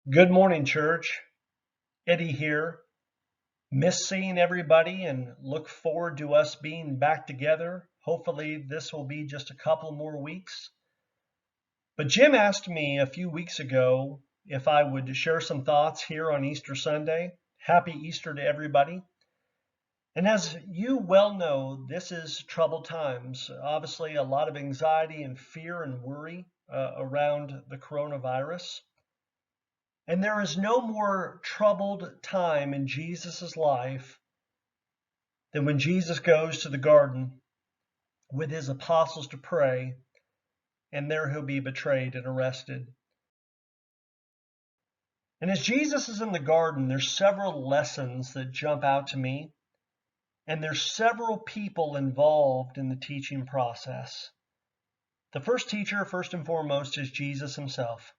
Good morning, church. Eddie here. Miss seeing everybody and look forward to us being back together. Hopefully, this will be just a couple more weeks. But Jim asked me a few weeks ago if I would share some thoughts here on Easter Sunday. Happy Easter to everybody. And as you well know, this is troubled times. Obviously, a lot of anxiety and fear and worry around the coronavirus. And there is no more troubled time in Jesus' life than when Jesus goes to the garden with his apostles to pray, and there he'll be betrayed and arrested. And as Jesus is in the garden, there's several lessons that jump out to me, and there's several people involved in the teaching process. The first teacher, first and foremost, is Jesus himself.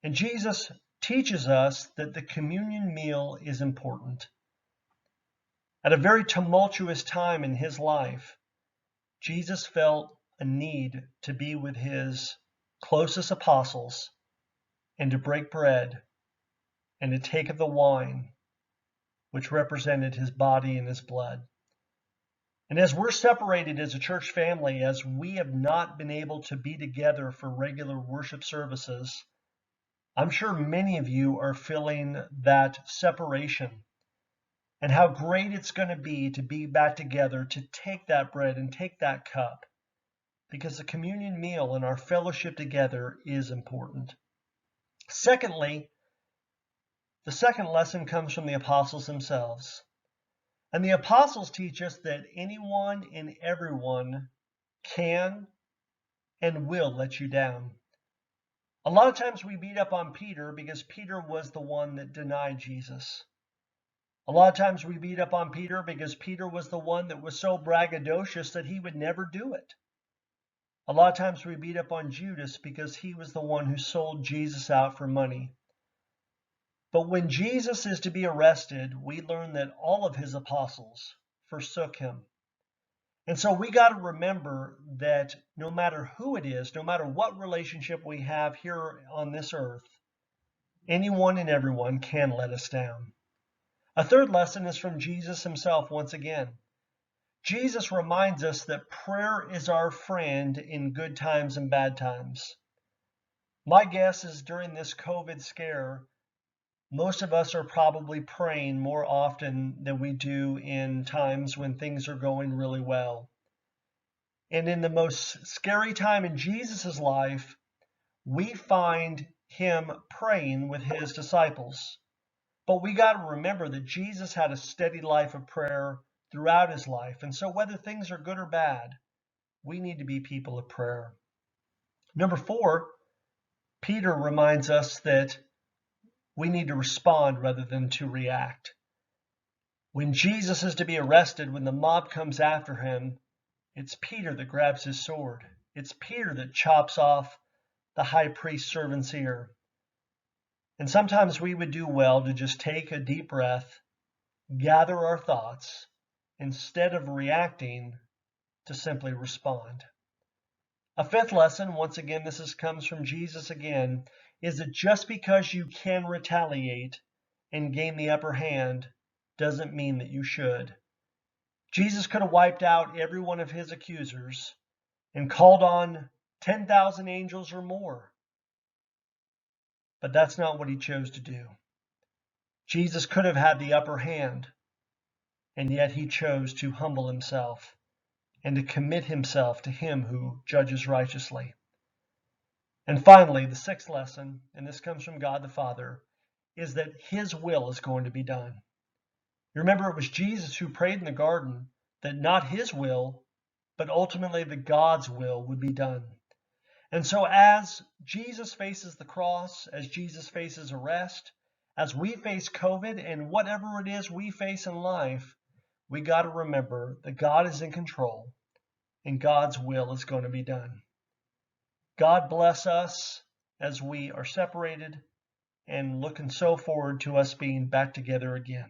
And Jesus teaches us that the communion meal is important. At a very tumultuous time in his life, Jesus felt a need to be with his closest apostles and to break bread and to take of the wine, which represented his body and his blood. And as we're separated as a church family, as we have not been able to be together for regular worship services, I'm sure many of you are feeling that separation. And how great it's going to be back together, to take that bread and take that cup, because the communion meal and our fellowship together is important. Secondly, the second lesson comes from the apostles themselves. And the apostles teach us that anyone and everyone can and will let you down. A lot of times we beat up on Peter because Peter was the one that denied Jesus. A lot of times we beat up on Peter because Peter was the one that was so braggadocious that he would never do it. A lot of times we beat up on Judas because he was the one who sold Jesus out for money. But when Jesus is to be arrested, we learn that all of his apostles forsook him. And so we got to remember that no matter who it is, no matter what relationship we have here on this earth, anyone and everyone can let us down. A third lesson is from Jesus himself once again. Jesus reminds us that prayer is our friend in good times and bad times. My guess is during this COVID scare, most of us are probably praying more often than we do in times when things are going really well. And in the most scary time in Jesus' life, we find him praying with his disciples. But we got to remember that Jesus had a steady life of prayer throughout his life. And so whether things are good or bad, we need to be people of prayer. Number 4, Peter reminds us that we need to respond rather than to react. When Jesus is to be arrested, when the mob comes after him, it's Peter that grabs his sword. It's Peter that chops off the high priest's servant's ear. And sometimes we would do well to just take a deep breath, gather our thoughts, instead of reacting, to simply respond. A fifth lesson, once again, comes from Jesus again, is that just because you can retaliate and gain the upper hand doesn't mean that you should. Jesus could have wiped out every one of his accusers and called on 10,000 angels or more. But that's not what he chose to do. Jesus could have had the upper hand, and yet he chose to humble himself and to commit himself to him who judges righteously. And finally, the sixth lesson, and this comes from God the Father, is that his will is going to be done. You remember, it was Jesus who prayed in the garden that not his will, but ultimately that God's will would be done. And so as Jesus faces the cross, as Jesus faces arrest, as we face COVID and whatever it is we face in life, we got to remember that God is in control and God's will is going to be done. God bless us as we are separated and looking so forward to us being back together again.